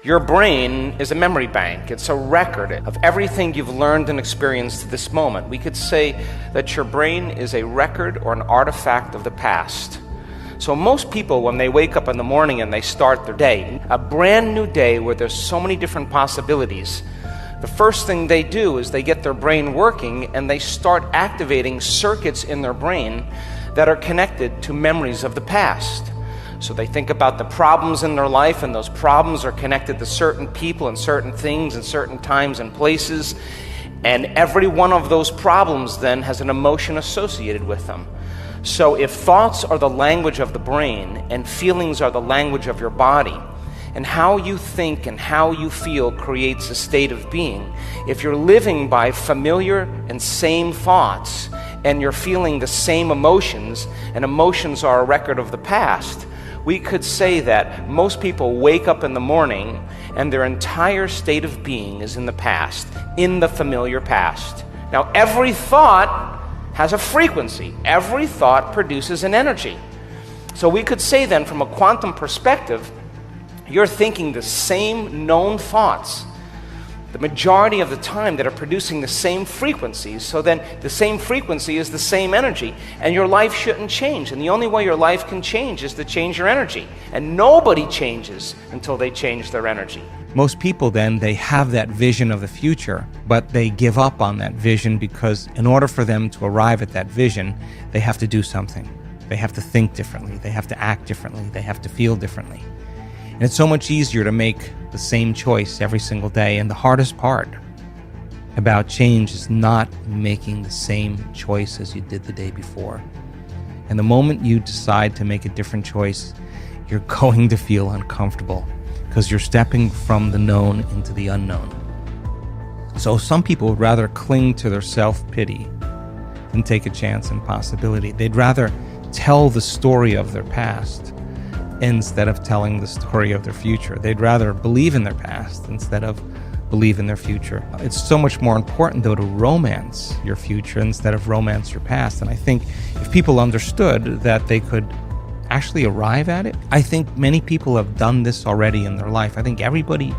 Your brain is a memory bank. It's a record of everything you've learned and experienced to this moment. We could say that your brain is a record or an artifact of the past. So most people, when they wake up in the morning and they start their day, a brand new day where there's so many different possibilities, the first thing they do is they get their brain working and they start activating circuits in their brain that are connected to memories of the past. So they think about the problems in their life, and those problems are connected to certain people and certain things and certain times and places. And every one of those problems then has an emotion associated with them. So if thoughts are the language of the brain and feelings are the language of your body, and how you think and how you feel creates a state of being, if you're living by familiar and same thoughts and you're feeling the same emotions, and emotions are a record of the past, we could say that most people wake up in the morning and their entire state of being is in the past, in the familiar past. Now, every thought has a frequency. Every thought produces an energy. So we could say then, from a quantum perspective, you're thinking the same known thoughts the majority of the time that are producing the same frequencies. So then the same frequency is the same energy, and your life shouldn't change. And the only way your life can change is to change your energy. And nobody changes until they change their energy. Most people then, they have that vision of the future, but they give up on that vision because in order for them to arrive at that vision, they have to do something. They have to think differently. They have to act differently. They have to feel differently. And it's so much easier to make the same choice every single day. And the hardest part about change is not making the same choice as you did the day before. And the moment you decide to make a different choice, you're going to feel uncomfortable because you're stepping from the known into the unknown. So some people would rather cling to their self-pity than take a chance in possibility. They'd rather tell the story of their past instead of telling the story of their future. They'd rather believe in their past instead of believe in their future. It's so much more important, though, to romance your future instead of romance your past. And I think if people understood that they could actually arrive at it, I think many people have done this already in their life. I think everybody,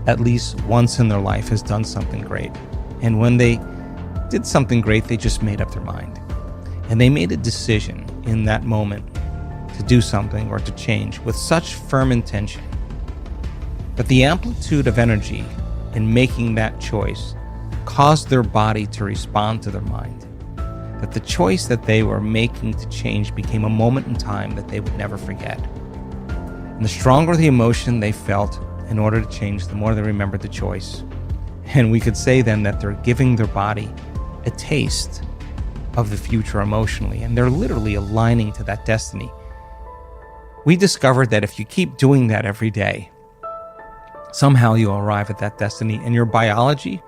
at least once in their life, has done something great. And when they did something great, they just made up their mind. And they made a decision in that moment to do something or to change with such firm intention that the amplitude of energy in making that choice caused their body to respond to their mind. That the choice that they were making to change became a moment in time that they would never forget. And the stronger the emotion they felt in order to change, the more they remembered the choice. And we could say then that they're giving their body a taste of the future emotionally, and they're literally aligning to that destiny. We discovered that if you keep doing that every day, somehow you'll arrive at that destiny, and your biology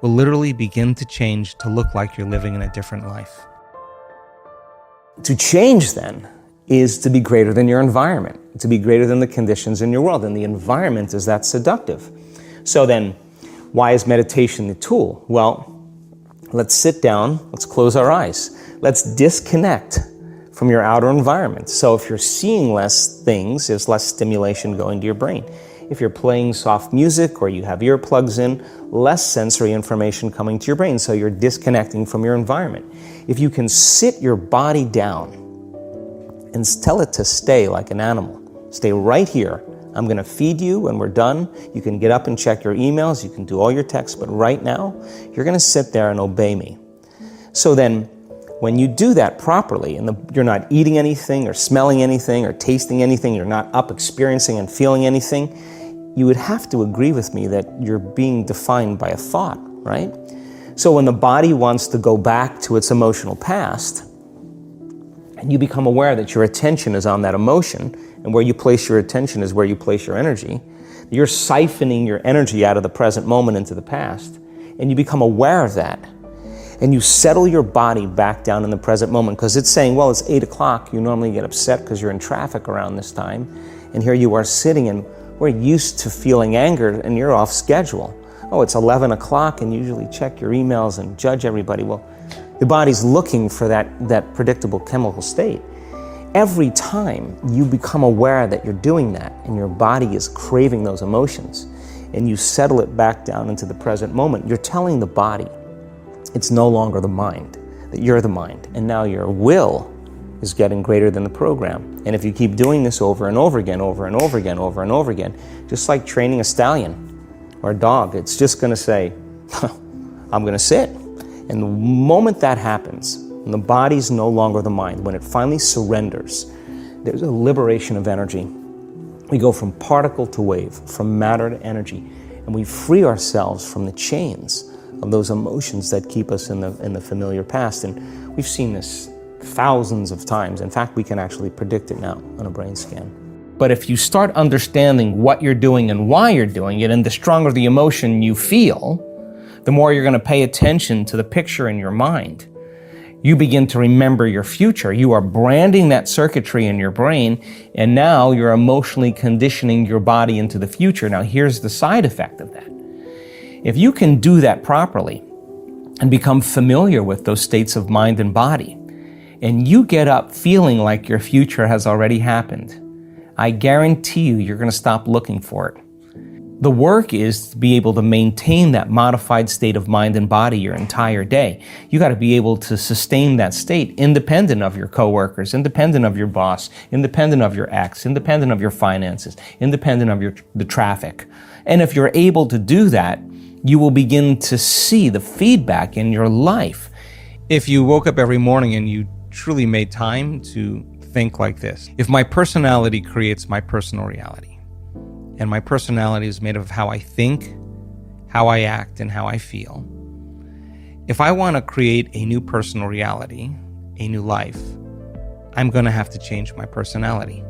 will literally begin to change to look like you're living in a different life. To change, then, is to be greater than your environment, to be greater than the conditions in your world, and the environment is that seductive. So then, why is meditation the tool? Well, let's sit down, let's close our eyes, let's disconnect from your outer environment. So if you're seeing less things, there's less stimulation going to your brain. If you're playing soft music or you have earplugs in, less sensory information coming to your brain, so you're disconnecting from your environment. If you can sit your body down and tell it to stay like an animal, stay right here. I'm going to feed you when we're done. You can get up and check your emails, you can do all your texts, but right now, you're going to sit there and obey me. So then, when you do that properly, and you're not eating anything or smelling anything or tasting anything, you're not up experiencing and feeling anything, you would have to agree with me that you're being defined by a thought, right? So when the body wants to go back to its emotional past, and you become aware that your attention is on that emotion, and where you place your attention is where you place your energy, you're siphoning your energy out of the present moment into the past, and you become aware of that. And you settle your body back down in the present moment, because it's saying, well, it's 8 o'clock. You normally get upset because you're in traffic around this time. And here you are sitting, and we're used to feeling anger, and you're off schedule. Oh, it's 11 o'clock, and you usually check your emails and judge everybody. Well, the body's looking for that predictable chemical state. every time you become aware that you're doing that and your body is craving those emotions and you settle it back down into the present moment, you're telling the body it's no longer the mind, that you're the mind, and now your will is getting greater than the program. And if you keep doing this over and over again, over and over again, over and over again, just like training a stallion or a dog, it's just going to say, I'm going to sit. And the moment that happens, and the body's no longer the mind, when it finally surrenders, there's a liberation of energy. We go from particle to wave, from matter to energy, and we free ourselves from the chains of those emotions that keep us in the familiar past. And we've seen this thousands of times. In fact, we can actually predict it now on a brain scan. But if you start understanding what you're doing and why you're doing it, and the stronger the emotion you feel, the more you're going to pay attention to the picture in your mind. You begin to remember your future. You are branding that circuitry in your brain, and now you're emotionally conditioning your body into the future. Now, here's the side effect of that. If you can do that properly and become familiar with those states of mind and body, and you get up feeling like your future has already happened, I guarantee you're going to stop looking for it. The work is to be able to maintain that modified state of mind and body your entire day. You got to be able to sustain that state independent of your coworkers, independent of your boss, independent of your ex, independent of your finances, independent of the traffic. And if you're able to do that, you will begin to see the feedback in your life. If you woke up every morning and you truly made time to think like this: if my personality creates my personal reality, and my personality is made of how I think, how I act, and how I feel, if I want to create a new personal reality, a new life, I'm going to have to change my personality.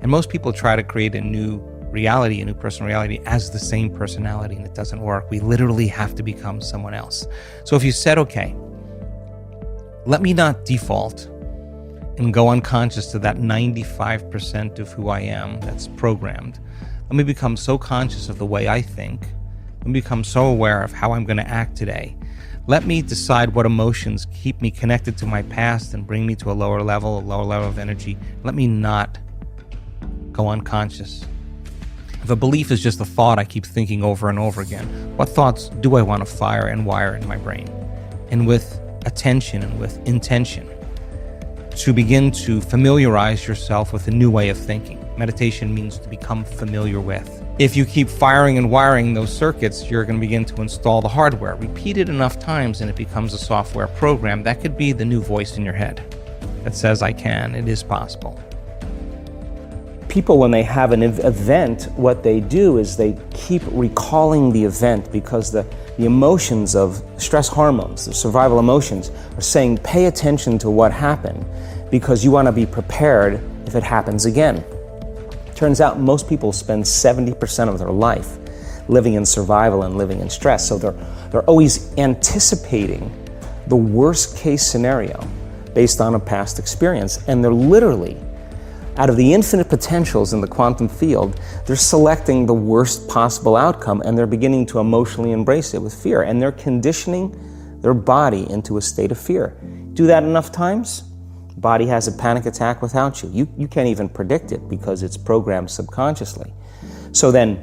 And most people try to create a new reality, a new personal reality, as the same personality, and it doesn't work. We literally have to become someone else. So if you said, okay, let me not default and go unconscious to that 95% of who I am that's programmed. Let me become so conscious of the way I think. Let me become so aware of how I'm going to act today. Let me decide what emotions keep me connected to my past and bring me to a lower level of energy. Let me not go unconscious. If a belief is just a thought I keep thinking over and over again, what thoughts do I want to fire and wire in my brain? And with attention and with intention, to begin to familiarize yourself with a new way of thinking. Meditation means to become familiar with. If you keep firing and wiring those circuits, you're going to begin to install the hardware. Repeat it enough times and it becomes a software program. That could be the new voice in your head that says, I can, it is possible. People, when they have an event, what they do is they keep recalling the event because the emotions of stress hormones, the survival emotions, are saying pay attention to what happened because you want to be prepared if it happens again. Turns out most people spend 70% of their life living in survival and living in stress, so they're always anticipating the worst case scenario based on a past experience, and they're literally, out of the infinite potentials in the quantum field, they're selecting the worst possible outcome and they're beginning to emotionally embrace it with fear, and they're conditioning their body into a state of fear. Do that enough times, body has a panic attack without you. You can't even predict it because it's programmed subconsciously. So then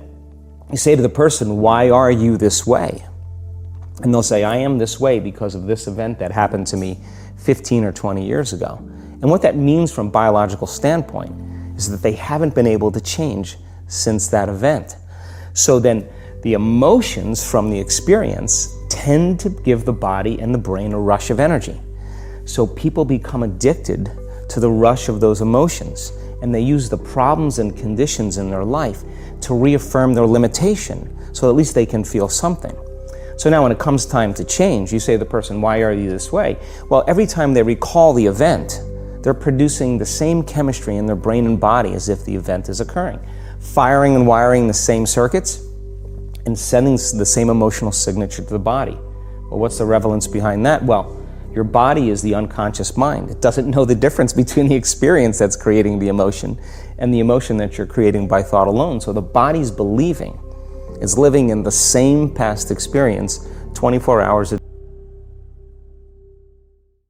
you say to the person, why are you this way? And they'll say, I am this way because of this event that happened to me 15 or 20 years ago. And what that means from a biological standpoint is that they haven't been able to change since that event. So then the emotions from the experience tend to give the body and the brain a rush of energy. So people become addicted to the rush of those emotions, and they use the problems and conditions in their life to reaffirm their limitation, so at least they can feel something. So now when it comes time to change, you say to the person, why are you this way? Well, every time they recall the event, they're producing the same chemistry in their brain and body as if the event is occurring, firing and wiring the same circuits and sending the same emotional signature to the body. Well, what's the relevance behind that? Well, your body is the unconscious mind. It doesn't know the difference between the experience that's creating the emotion and the emotion that you're creating by thought alone. So the body's believing is living in the same past experience 24 hours a day.